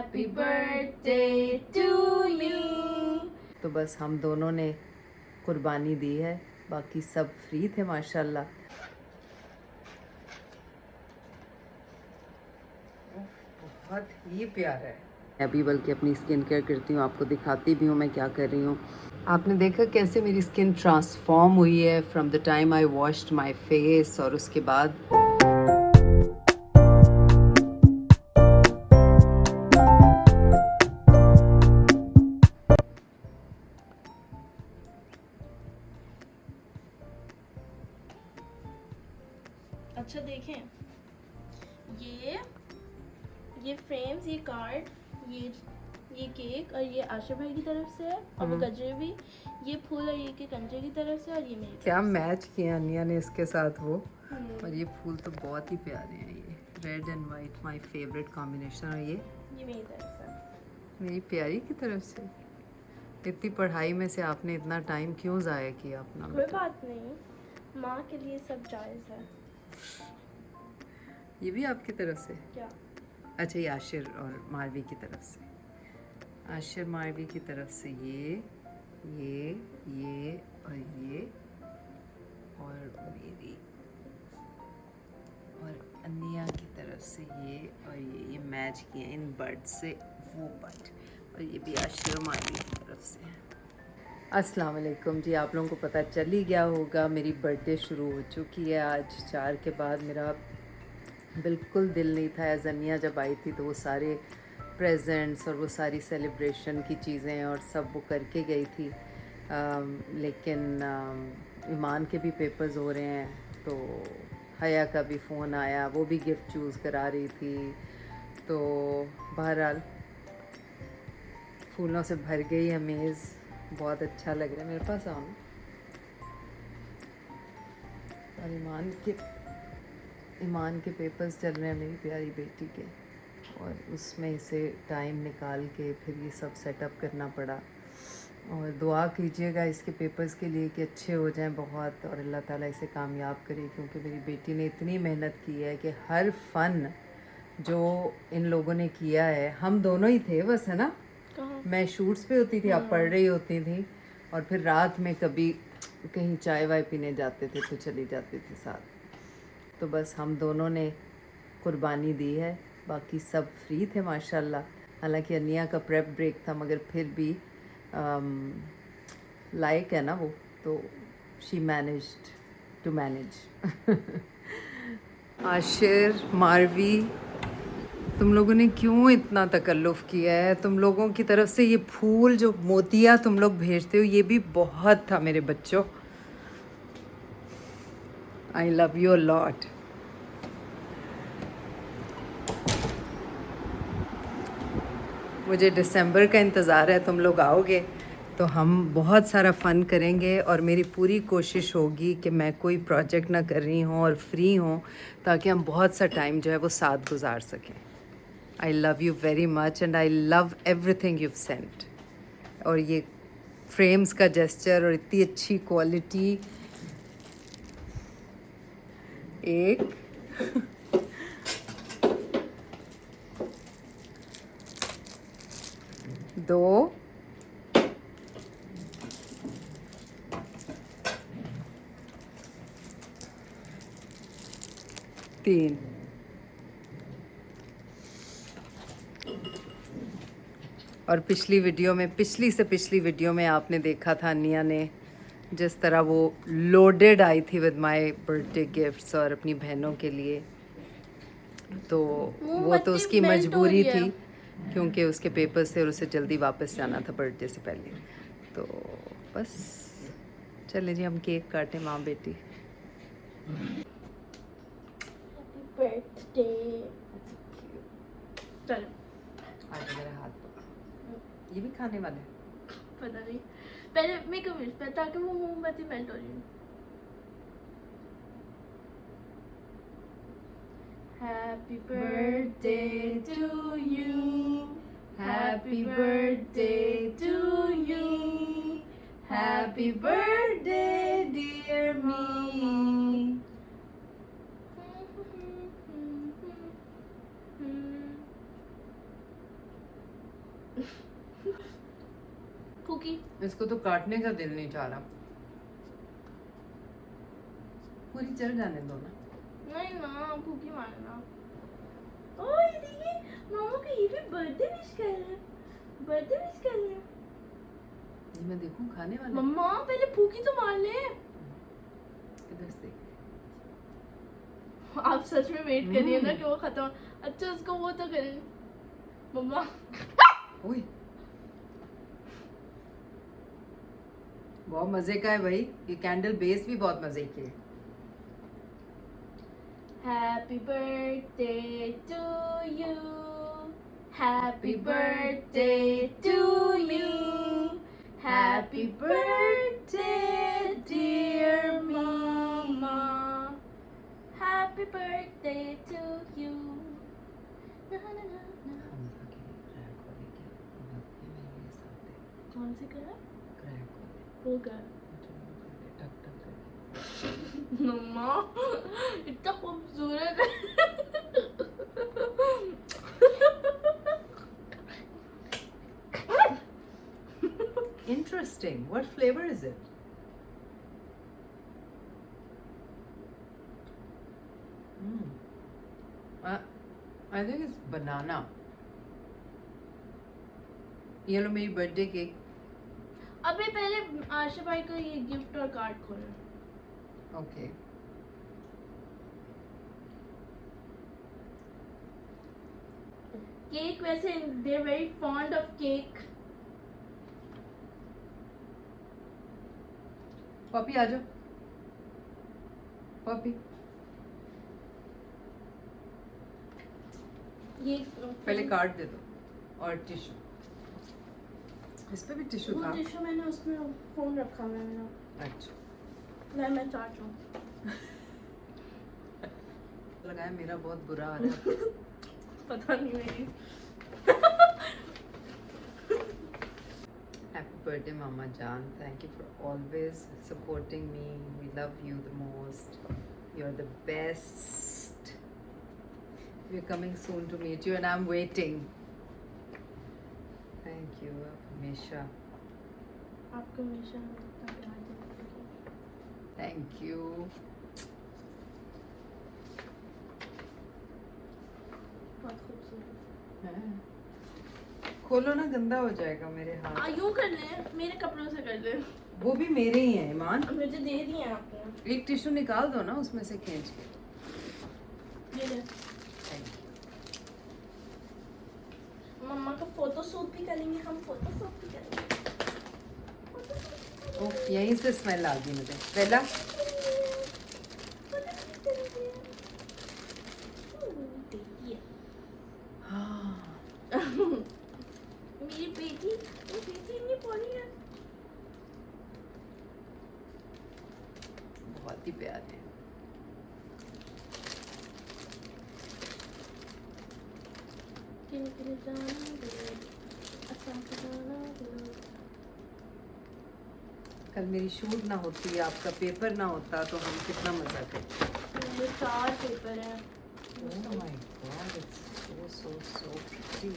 Happy birthday to you। तो बस हम दोनों ने कुर्बानी दी है, बाकी सब फ्री थे माशाल्लाह। बहुत ही प्यारा है। अभी बल्कि अपनी स्किन केयर करती हूँ, आपको दिखाती भी हूँ मैं क्या कर रही हूँ। आपने देखा कैसे मेरी स्किन ट्रांसफॉर्म हुई है from the time I washed my face, और उसके बाद अच्छा देखें, ये फ्रेम्स, ये कार्ड, ये केक, और ये आशा भाई की तरफ से है, और वो गजरे भी, ये फूल और ये के कंजे की तरफ से, और ये मेरी क्या तरफ से। मैच किया अनिया ने इसके साथ वो। और ये फूल तो बहुत ही प्यारे हैं, ये red and white my favourite combination. और ये मेरी तरफ से, मेरी प्यारी की तरफ से। इतनी पढ़ाई में से आपने इतना टाइम क्यों ज़ाया किया अपना? कोई बात नहीं, माँ के लिए सब जायज़ है। ये भी आपकी तरफ से? क्या? अच्छा, ये आशिर और मारवी की तरफ से। आशिर मारवी की तरफ से ये और ये, और मेरी और अनिया की तरफ से ये और ये मैच किए इन बर्ड से वो बर्ड, और ये भी आशिर और मारवी की तरफ से। अस्सलाम वालेकुम जी, आप लोगों को पता चल ही गया होगा मेरी बर्थडे शुरू हो चुकी है। आज 4 के बाद मेरा बिल्कुल दिल नहीं था। अनिया जब आई थी तो वो सारे प्रेजेंट्स और वो सारी सेलिब्रेशन की चीज़ें और सब वो करके गई थी। लेकिन ईमान के भी पेपर्स हो रहे हैं, तो हया का भी फ़ोन आया, वो भी गिफ्ट चूज़ करा रही थी। तो बहरहाल फूलों से भर गई है मेज़, बहुत अच्छा लग रहा है। मेरे पास आओ ना। और ईमान के पेपर्स चल रहे हैं मेरी प्यारी बेटी के, और उसमें इसे टाइम निकाल के फिर ये सब सेटअप करना पड़ा। और दुआ कीजिएगा इसके पेपर्स के लिए कि अच्छे हो जाएं बहुत, और अल्लाह ताला इसे कामयाब करे, क्योंकि मेरी बेटी ने इतनी मेहनत की है कि हर फ़न जो इन लोगों ने किया है, हम दोनों ही थे बस, है ना। मैं शूट्स पे होती थी, आप पढ़ रही होती थी, और फिर रात में कभी कहीं चाय वाय पीने जाते थे तो चली जाती थी साथ। तो बस हम दोनों ने कुर्बानी दी है, बाकी सब फ्री थे माशाल्लाह। हालांकि अनिया का प्रेप ब्रेक था, मगर फिर भी लाइक है ना वो, तो she managed to manage. Aashir, Marvi, तुम लोगों ने क्यों इतना तकल्लुफ़ किया है? तुम लोगों की तरफ से ये फूल जो मोतिया तुम लोग भेजते हो, ये भी बहुत था मेरे बच्चों। I love you a lot. मुझे दिसंबर का इंतज़ार है, तुम लोग आओगे तो हम बहुत सारा फ़न करेंगे, और मेरी पूरी कोशिश होगी कि मैं कोई प्रोजेक्ट ना कर रही हूँ और फ्री हूँ, ताकि हम बहुत सा टाइम जो है वो साथ गुजार सकें। I love you very much and I love everything you sent. और ये फ्रेम्स का जेस्चर और इतनी अच्छी क्वालिटी, एक दो, तीन। और पिछली वीडियो में आपने देखा था अनिया ने जिस तरह वो लोडेड आई थी विद माय बर्थडे गिफ्ट्स और अपनी बहनों के लिए। तो वो तो उसकी मजबूरी थी, क्योंकि उसके पेपर्स थे और उसे जल्दी वापस जाना था बर्थडे से पहले। तो बस चले जी, हम केक काटें माँ बेटी। बर्थडे। चलो आज मेरा हाथ पकड़, ये भी खाने वाले हैं। पता नहीं, पहले मेकअप विश पे, ताकि वो मोमबत्ती मेल्ट हो जाए। Happy birthday to you. Happy birthday to you. Happy birthday dear me. फूकी। इसको तो काटने का दिल नहीं चाह रहा। पूरी चल जाने दो ना। नहीं ना, फूकी मारना। ओए देखिए, मामा का ये भी बर्थडे विश कर रहे हैं। बर्थडे विश कर रहे हैं। ये मैं देखूं खाने वाला। मम्मा पहले फूकी तो मार ले। इधर से। आप सच में वेट करिए ना कि वो खत्म। अच्छा उसको वो तो करें मम्मा। ओए बहुत मजे का है भाई, ये कैंडल बेस भी बहुत मजे की है। Happy birthday to you. Happy birthday to you. Happy birthday dear mama. Happy birthday to you. Na na na na. कौन सी कर? वो कर। मम्मा इतना खूबसूरत है। Interesting. What flavor is it? I think it's banana. ये लो मेरी बर्थडे केक। अबे पहले आशा भाई को ये गिफ्ट और कार्ड खोलना। ओके केक वैसे they are very fond of cake. Poppy आ जाओ। पॉपी ये पहले कार्ड दे दो और टिश्यू। इस पे भी टिश्यू वो था। टिश्यू मैंने उसमें फोन रखा हुआ है मेरा। अच्छा मैं चाट रहा हूँ। लगाया मेरा बहुत बुरा आ रहा है। पता नहीं मेरी। Happy birthday Mama Jaan. Thank you for always supporting me. We love you the most. You're the best. We're coming soon to meet you and I'm waiting. Thank you हमेशा। आपको हमेशा इतना प्यार देना। Thank you. बहुत खूबसूरत। हैं? खोलो ना, गंदा हो जाएगा मेरे हाथ। यूं कर ले, मेरे कपड़ों से कर ले। वो भी मेरे ही हैं ईमान। मुझे दे दिए आपने। एक टिश्यू निकाल दो ना उसमें से खींच के। ये ले। Thank you. मम्मा का फोटो शूट भी करेंगे हम। फोटो शूट भी करेंगे। ओह यहीं से स्मेल आ गई मुझे। बेला हाँ मेरी बेटी इतनी प्यारी है। बहुत ही प्यार है। कल मेरी शूट ना होती, आपका पेपर ना होता तो हम कितना मजा करते। ये 4 पेपर हैं। Oh my God, it's so pretty.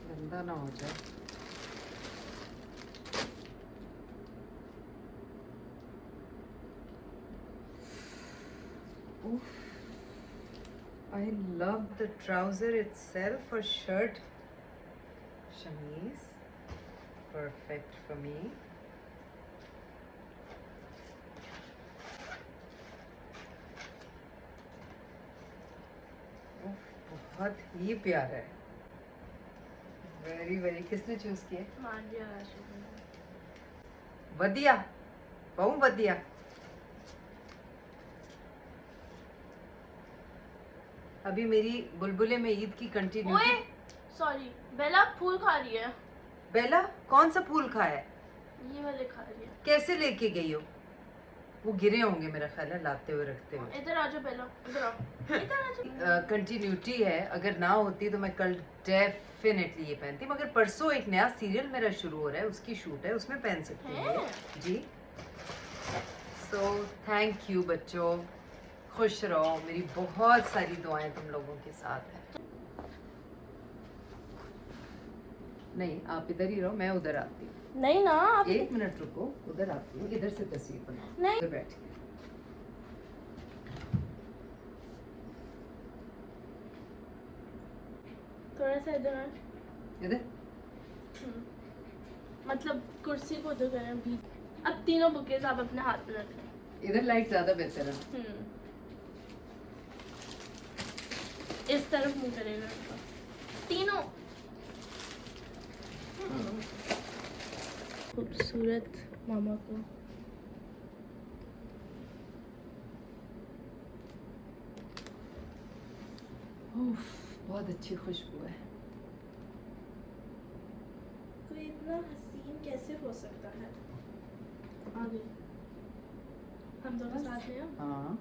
गंदा ना हो जाए। Oof. I love the trouser itself or shirt. Chemise. Perfect for me. बहुत ही प्यारा है। वेरी किसने चूज किया? मांडिया वधिया, बहुत वधिया। अभी मेरी बुलबुले में ईद की कंटिन्यूटी। सॉरी, बेला फूल खा रही है। बेला कौन सा फूल खाया है? ये वाले खा रही है। कैसे लेके गई हो? वो गिरे होंगे मेरा ख्याल है लाते हुए रखते हुए। इधर आ जाओ बेला, इधर आओ। इधर आ जाओ। कंटिन्यूटी है, अगर ना होती तो मैं कल डेफिनेटली ये पहनती, मगर परसों एक नया सीरियल मेरा शुरू हो रहा है, उसकी शूट है, उसमें पहन सकती हूँ जी। सो थैंक यू बच्चों, खुश रहो, मेरी बहुत सारी दुआएं तुम लोगों के साथ हैं। नहीं, आप इधर ही रहो, मैं उधर आती हूँ। नहीं ना आप 1 मिनट रुको, उधर आती हूँ, इधर से तस्वीर बनाओ। नहीं। उधर बैठ के। थोड़ा सा इधर आए। इधर मतलब कुर्सी को उधर करें भी। अब तीनों बुकेज आप अपने हाथ में रखें। इधर लाइट ज्यादा बेहतर है। इस तरफ मुंह करेगा इसका। तीनों खूबसूरत मामा को। उफ, बहुत अच्छी खुशबू है। कोई इतना हसीन कैसे हो सकता है? आगे हम दोनों साथ हैं। हाँ,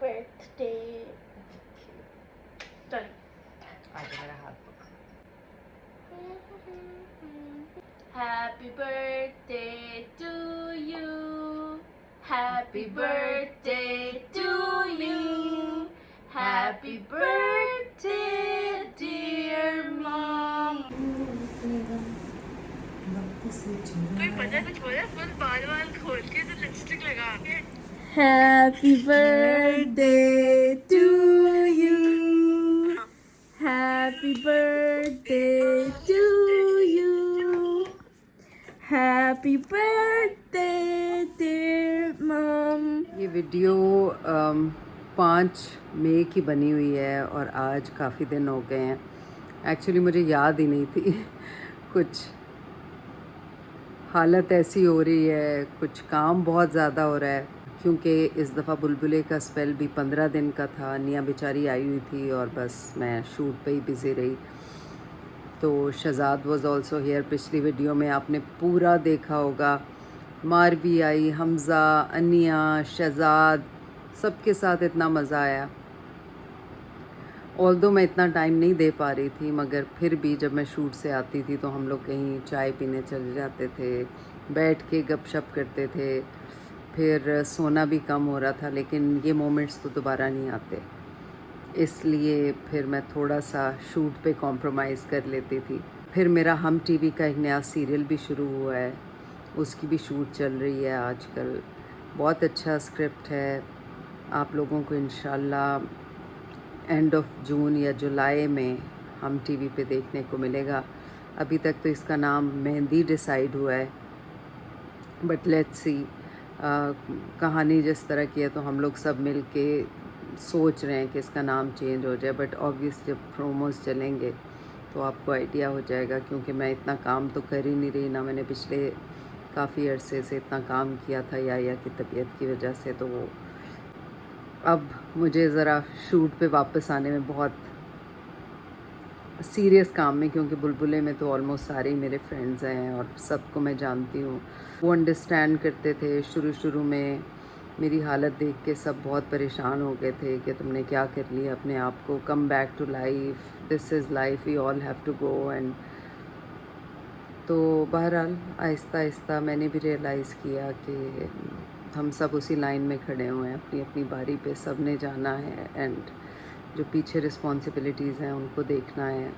बर्थडे चल। आज मेरा हाथ पकड़ो। Happy birthday to you. Happy birthday to you. Happy birthday, dear mom. कोई पता कुछ बोला? फुल बाल खोल के तो लिपस्टिक लगा के। Happy birthday to you. Happy birthday to you. Happy birthday, dear mom. ये वीडियो 5 मई की बनी हुई है और आज काफ़ी दिन हो गए हैं। एक्चुअली मुझे याद ही नहीं थी। कुछ हालत ऐसी हो रही है, कुछ काम बहुत ज़्यादा हो रहा है, क्योंकि इस दफ़ा बुलबुले का स्पेल भी 15 दिन का था। निया बेचारी आई हुई थी और बस मैं शूट पे ही बिज़ी रही। तो शहजाद वाज आल्सो हियर। पिछली वीडियो में आपने पूरा देखा होगा। मारवी आई, हमज़ा, अनिया, शहजाद, सबके साथ इतना मज़ा आया। ऑल्दो मैं इतना टाइम नहीं दे पा रही थी, मगर फिर भी जब मैं शूट से आती थी तो हम लोग कहीं चाय पीने चले जाते थे, बैठ के गपशप करते थे। फिर सोना भी कम हो रहा था, लेकिन ये मोमेंट्स तो दोबारा नहीं आते, इसलिए फिर मैं थोड़ा सा शूट पे कॉम्प्रोमाइज़ कर लेती थी। फिर मेरा हम टीवी का एक नया सीरियल भी शुरू हुआ है, उसकी भी शूट चल रही है आजकल। बहुत अच्छा स्क्रिप्ट है, आप लोगों को इंशाल्लाह एंड ऑफ जून या जुलाई में हम टीवी पे देखने को मिलेगा। अभी तक तो इसका नाम मेहंदी डिसाइड हुआ है, बट लेट्स सी। कहानी जिस तरह की है तो हम लोग सब मिल के सोच रहे हैं कि इसका नाम चेंज हो जाए, बट ऑब्वियस जब प्रोमोज चलेंगे तो आपको आइडिया हो जाएगा, क्योंकि मैं इतना काम तो कर ही नहीं रही ना। मैंने पिछले काफ़ी अरसे से इतना काम किया था या की तबीयत की वजह से, तो वो अब मुझे ज़रा शूट पे वापस आने में बहुत सीरियस काम में, क्योंकि बुलबुले में तो ऑलमोस्ट सारे ही मेरे फ्रेंड्स हैं और सबको मैं जानती हूँ। वो अंडरस्टैंड करते थे। शुरू में मेरी हालत देख के सब बहुत परेशान हो गए थे कि तुमने क्या कर लिया अपने आप को, come back to life, this is life, we all have to go. And तो बहरहाल आहिस्ता आहिस्ता मैंने भी रियलाइज़ किया कि हम सब उसी लाइन में खड़े हुए हैं, अपनी अपनी बारी पे सब ने जाना है, एंड जो पीछे रिस्पॉन्सिबिलिटीज़ हैं उनको देखना है।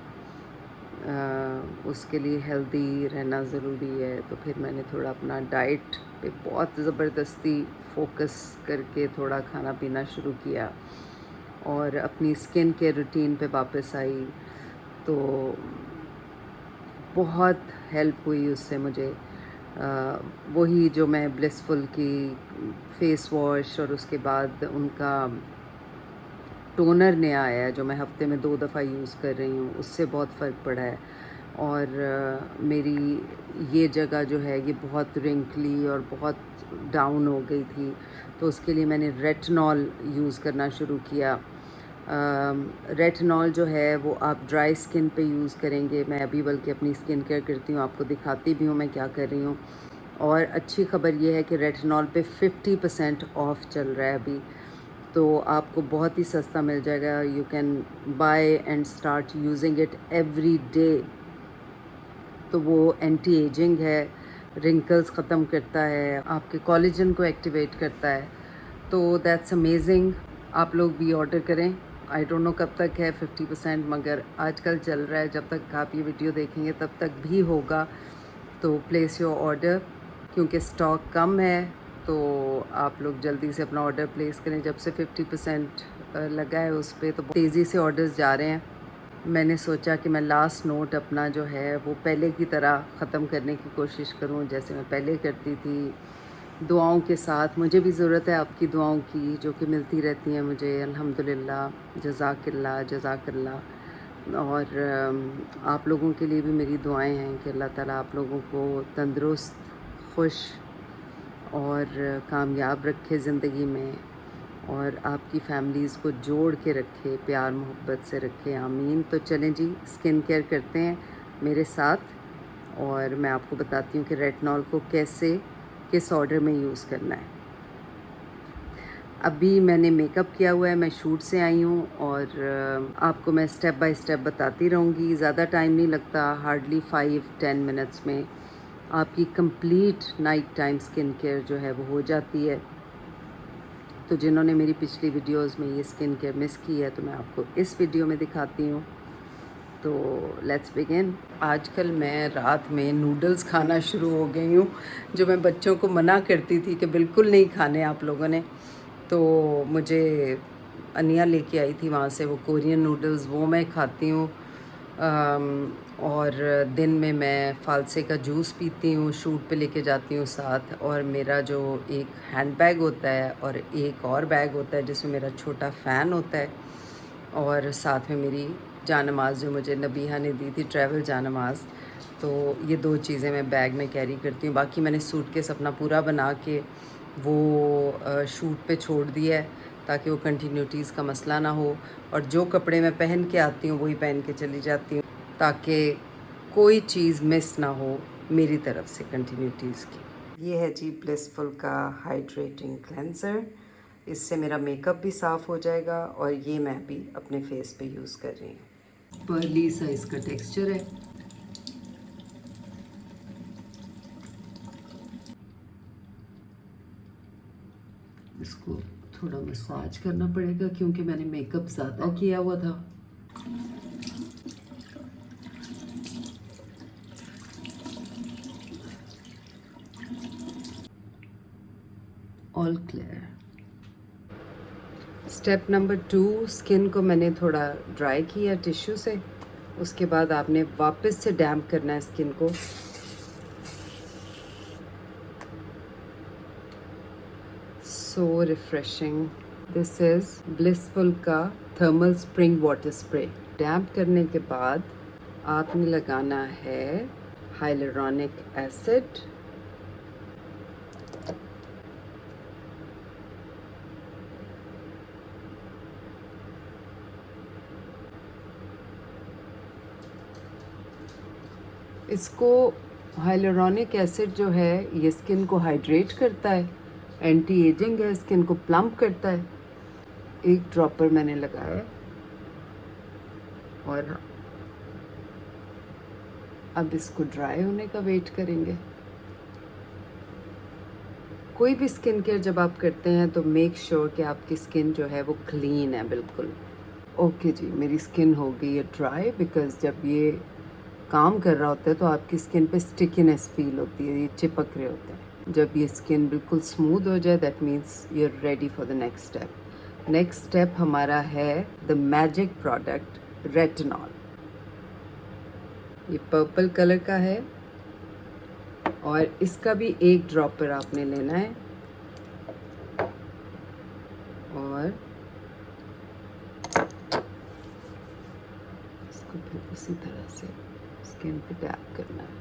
उसके लिए हेल्दी रहना ज़रूरी है। तो फिर मैंने थोड़ा अपना डाइट पे बहुत ज़बरदस्ती फोकस करके थोड़ा खाना पीना शुरू किया और अपनी स्किन केयर रूटीन पे वापस आई। तो बहुत हेल्प हुई उससे मुझे। वही जो मैं ब्लिसफुल की फेस वॉश और उसके बाद उनका टोनर नया आया है जो मैं हफ्ते में 2 दफ़ा यूज़ कर रही हूँ, उससे बहुत फ़र्क पड़ा है। और मेरी ये जगह जो है ये बहुत रिंकली और बहुत डाउन हो गई थी, तो उसके लिए मैंने रेटिनॉल यूज़ करना शुरू किया। रेटिनॉल जो है वो आप ड्राई स्किन पे यूज़ करेंगे। मैं अभी बल्कि अपनी स्किन केयर करती हूँ, आपको दिखाती भी हूँ मैं क्या कर रही हूँ। और अच्छी खबर ये है कि रेटिनॉल पे 50% ऑफ चल रहा है अभी, तो आपको बहुत ही सस्ता मिल जाएगा। You can buy and start using it every day. तो वो एंटी एजिंग है, रिंकल्स ख़त्म करता है, आपके कोलेजन को एक्टिवेट करता है। तो दैट्स अमेजिंग। आप लोग भी ऑर्डर करें। आई डोंट नो कब तक है 50%, मगर आजकल चल रहा है। जब तक आप ये वीडियो देखेंगे तब तक भी होगा। तो प्लेस योर ऑर्डर, क्योंकि स्टॉक कम है। तो आप लोग जल्दी से अपना ऑर्डर प्लेस करें। जब से 50% लगा है उस पर, तो तेज़ी से ऑर्डर्स जा रहे हैं। मैंने सोचा कि मैं लास्ट नोट अपना जो है वो पहले की तरह ख़त्म करने की कोशिश करूं, जैसे मैं पहले करती थी, दुआओं के साथ। मुझे भी ज़रूरत है आपकी दुआओं की, जो कि मिलती रहती हैं मुझे, अल्हम्दुलिल्लाह, जज़ाकिल्लाह जज़ाकिल्लाह। और आप लोगों के लिए भी मेरी दुआएं हैं कि अल्लाह ताला आप लोगों को तंदुरुस्त, खुश और कामयाब रखे ज़िंदगी में, और आपकी फैमिलीज़ को जोड़ के रखे, प्यार मोहब्बत से रखे, आमीन। तो चलें जी, स्किन केयर करते हैं मेरे साथ, और मैं आपको बताती हूँ कि रेटिनॉल को कैसे, किस ऑर्डर में यूज़ करना है। अभी मैंने मेकअप किया हुआ है, मैं शूट से आई हूँ, और आपको मैं स्टेप बाय स्टेप बताती रहूँगी। ज़्यादा टाइम नहीं लगता, हार्डली 5-10 मिनट्स में आपकी complete night time skin care जो है वो हो जाती है। तो जिन्होंने मेरी पिछली वीडियोस में ये स्किन केयर मिस की है, तो मैं आपको इस वीडियो में दिखाती हूँ। तो लेट्स बिगिन। आजकल मैं रात में नूडल्स खाना शुरू हो गई हूँ, जो मैं बच्चों को मना करती थी कि बिल्कुल नहीं खाने आप लोगों ने। तो मुझे अनिया लेके आई थी वहाँ से वो कोरियन नूडल्स, वो मैं खाती हूँ। और दिन में मैं फालसे का जूस पीती हूँ, शूट पे लेके जाती हूँ साथ। और मेरा जो एक हैंड बैग होता है और एक और बैग होता है जिसमें मेरा छोटा फ़ैन होता है, और साथ में मेरी जानमाज़ जो मुझे नबीहा ने दी थी, ट्रैवल जानमाज़। तो ये 2 चीज़ें मैं बैग में कैरी करती हूँ। बाकी मैंने सूटकेस अपना पूरा बना के वो शूट पे छोड़ दिया है, ताकि वो कंटिन्यूटीज़ का मसला ना हो। और जो कपड़े मैं पहन के आती हूँ वही पहन के चली जाती हूँ, ताकि कोई चीज़ मिस ना हो मेरी तरफ से कंटिन्यूटीज़ की। ये है जी ब्लिसफुल का हाइड्रेटिंग क्लेंज़र। इससे मेरा मेकअप भी साफ़ हो जाएगा, और ये मैं भी अपने फेस पे यूज़ कर रही हूँ। पर्ली सा इसका टेक्सचर है। इसको थोड़ा मसाज करना पड़ेगा, क्योंकि मैंने मेकअप ज़्यादा किया हुआ था। All clear. Step number 2, skin को मैंने थोड़ा ड्राई किया टिश्यू से। उसके बाद आपने वापस से डैम्प करना है स्किन को। सो रिफ्रेशिंग। दिस इज़ ब्लिसफुल का थर्मल स्प्रिंग वाटर स्प्रे। डैम्प करने के बाद आपने लगाना है हाइलुरोनिक एसिड। इसको हाइलुरोनिक एसिड जो है ये स्किन को हाइड्रेट करता है, एंटी एजिंग है, स्किन को प्लम्प करता है। एक ड्रॉपर मैंने लगाया, और अब इसको ड्राई होने का वेट करेंगे। कोई भी स्किन केयर जब आप करते हैं तो मेक श्योर कि आपकी स्किन जो है वो क्लीन है बिल्कुल। ओके जी, मेरी स्किन हो गई है ड्राई, बिकॉज जब ये काम कर रहा होता है तो आपकी स्किन पे स्टिकीनेस फील होती है, ये चिपक रहे होते हैं। जब ये स्किन बिल्कुल स्मूथ हो जाए, that means you are ready for the next step. Next step हमारा है द मैजिक प्रोडक्ट रेटिनॉल। ये पर्पल कलर का है, और इसका भी एक ड्रॉपर आपने लेना है, और इसको फिर उसी तरह से स्किन पे टैप करना है।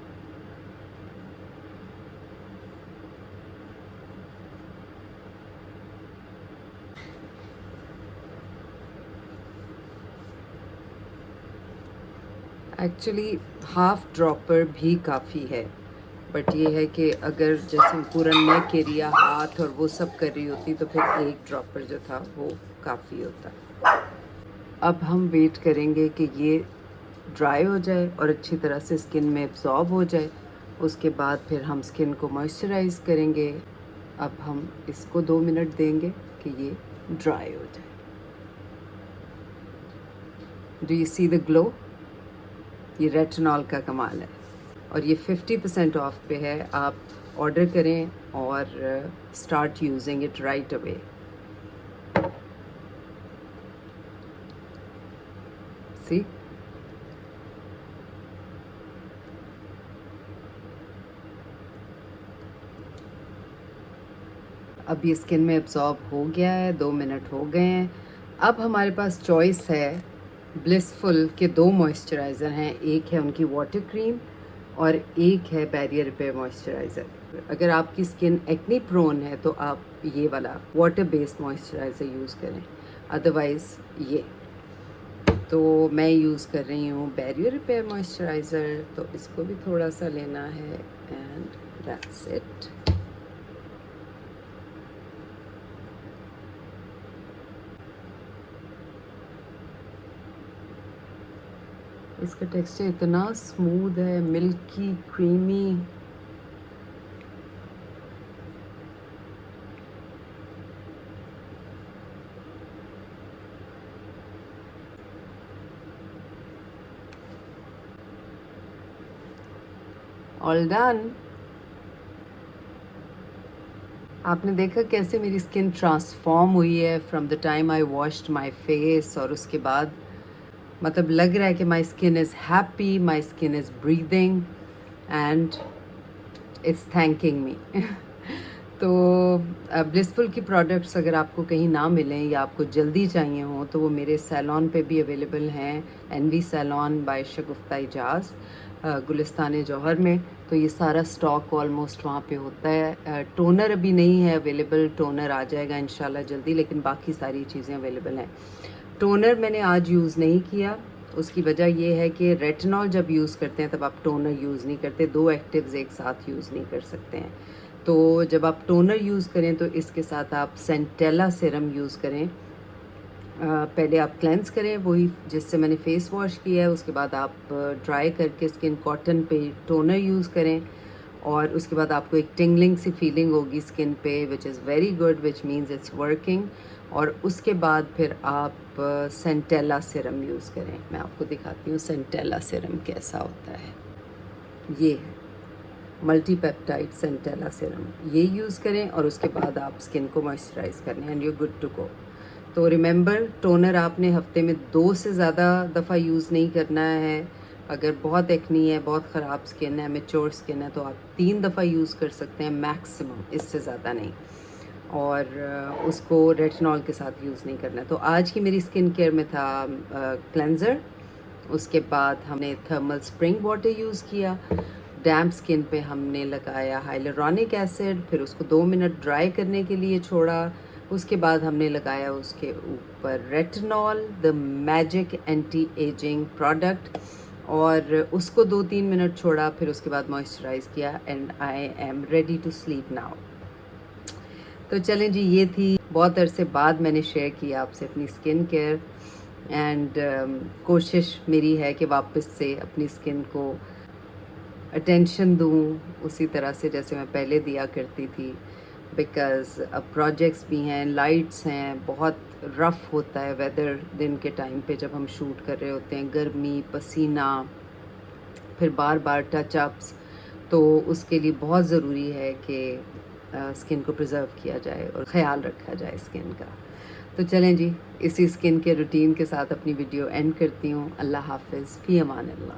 एक्चुअली हाफ ड्रॉपर भी काफ़ी है, बट ये है कि अगर जैसे पूरा नेक एरिया, हाथ और वो सब कर रही होती तो फिर एक ड्रॉपर जो था वो काफ़ी होता। अब हम वेट करेंगे कि ये ड्राई हो जाए और अच्छी तरह से स्किन में एब्जॉर्ब हो जाए, उसके बाद फिर हम स्किन को मॉइस्चराइज़ करेंगे। अब हम इसको 2 मिनट देंगे कि ये ड्राई हो जाए। Do you see the glow? ये रेटिनॉल का कमाल है और ये 50% ऑफ पे है। आप ऑर्डर करें और start using it right away. See, अब ये स्किन में एब्जॉर्ब हो गया है, 2 मिनट हो गए हैं। अब हमारे पास चॉइस है ब्लिसफुल के 2 मॉइस्चराइज़र हैं, एक है उनकी वाटर क्रीम और एक है बैरियर रिपेयर मॉइस्चराइज़र। अगर आपकी स्किन एक्ने प्रोन है तो आप ये वाला वाटर बेस्ड मॉइस्चराइज़र यूज़ करें, अदरवाइज़ ये। तो मैं यूज़ कर रही हूँ बैरियर रिपेयर मॉइस्चराइज़र, तो इसको भी थोड़ा सा लेना है एंड दैट्स इट। इसका टेक्सचर इतना स्मूथ है, मिल्की क्रीमी। All done. आपने देखा कैसे मेरी स्किन ट्रांसफॉर्म हुई है from the time I washed my face, और उसके बाद मतलब लग रहा है कि my skin is happy, my skin is breathing and it's thanking मी। तो ब्लिसफुल की प्रोडक्ट्स अगर आपको कहीं ना मिलें या आपको जल्दी चाहिए हों तो वो मेरे सैलॉन पे भी अवेलेबल हैं, एनवी सैलॉन बाय शगुफ्ता इजाज़, गुलिस्तान जौहर में। तो ये सारा स्टॉक ऑलमोस्ट वहाँ पे होता है। टोनर अभी नहीं है अवेलेबल, टोनर आ जाएगा इंशाल्लाह जल्दी, लेकिन बाकी सारी चीज़ें अवेलेबल हैं। टोनर मैंने आज यूज़ नहीं किया, उसकी वजह ये है कि रेटिनॉल जब यूज़ करते हैं तब आप टोनर यूज़ नहीं करते, 2 एक्टिव्स एक साथ यूज़ नहीं कर सकते हैं। तो जब आप टोनर यूज़ करें तो इसके साथ आप सेंटेला सीरम यूज़ करें। पहले आप क्लेंस करें वही जिससे मैंने फ़ेस वॉश किया है, उसके बाद आप ड्राई करके स्किन कॉटन पे टोनर यूज़ करें, और उसके बाद आपको एक टिंगलिंग सी फीलिंग होगी स्किन पे, which is very good, which means it's working. और उसके बाद फिर आप सेंटेला सीरम यूज़ करें। मैं आपको दिखाती हूँ सेंटेला सीरम कैसा होता है। ये है मल्टी पेप्टाइड सेंटेला सीरम, ये यूज़ करें और उसके बाद आप स्किन को मॉइस्चराइज़ करें and you good to go. तो रिमेंबर, टोनर आपने हफ्ते में 2 से ज़्यादा दफ़ा यूज़ नहीं करना है। अगर बहुत एक्नी है, बहुत ख़राब स्किन है, मैच्योर स्किन है, तो आप 3 दफ़ा यूज़ कर सकते हैं मैक्सिमम, इससे ज़्यादा नहीं। और उसको रेटिनॉल के साथ यूज़ नहीं करना। तो आज की मेरी स्किन केयर में था क्लेंज़र, उसके बाद हमने थर्मल स्प्रिंग वाटर यूज़ किया, डैम्प स्किन पे हमने लगाया हाइलुरोनिक एसिड, फिर उसको 2 मिनट ड्राई करने के लिए छोड़ा, उसके बाद हमने लगाया उसके ऊपर retinol, the magic anti ageing product, और उसको 2-3 मिनट छोड़ा, फिर उसके बाद मॉइस्चराइज़ किया and I am ready to sleep now. तो चलें जी, ये थी बहुत अरसे बाद मैंने शेयर किया आपसे अपनी स्किन केयर, एंड कोशिश मेरी है कि वापस से अपनी स्किन को अटेंशन दूँ उसी तरह से जैसे मैं पहले दिया करती थी, बिकॉज़ अब प्रोजेक्ट्स भी हैं, लाइट्स हैं, बहुत रफ़ होता है वेदर दिन के टाइम पे जब हम शूट कर रहे होते हैं, गर्मी, पसीना, फिर बार बार टचअप्स, तो उसके लिए बहुत ज़रूरी है कि स्किन को प्रिजर्व किया जाए और ख़याल रखा जाए स्किन का। तो चलें जी, इसी स्किन के रूटीन के साथ अपनी वीडियो एंड करती हूँ। अल्लाह हाफ़िज़, फ़ी अमान अल्लाह।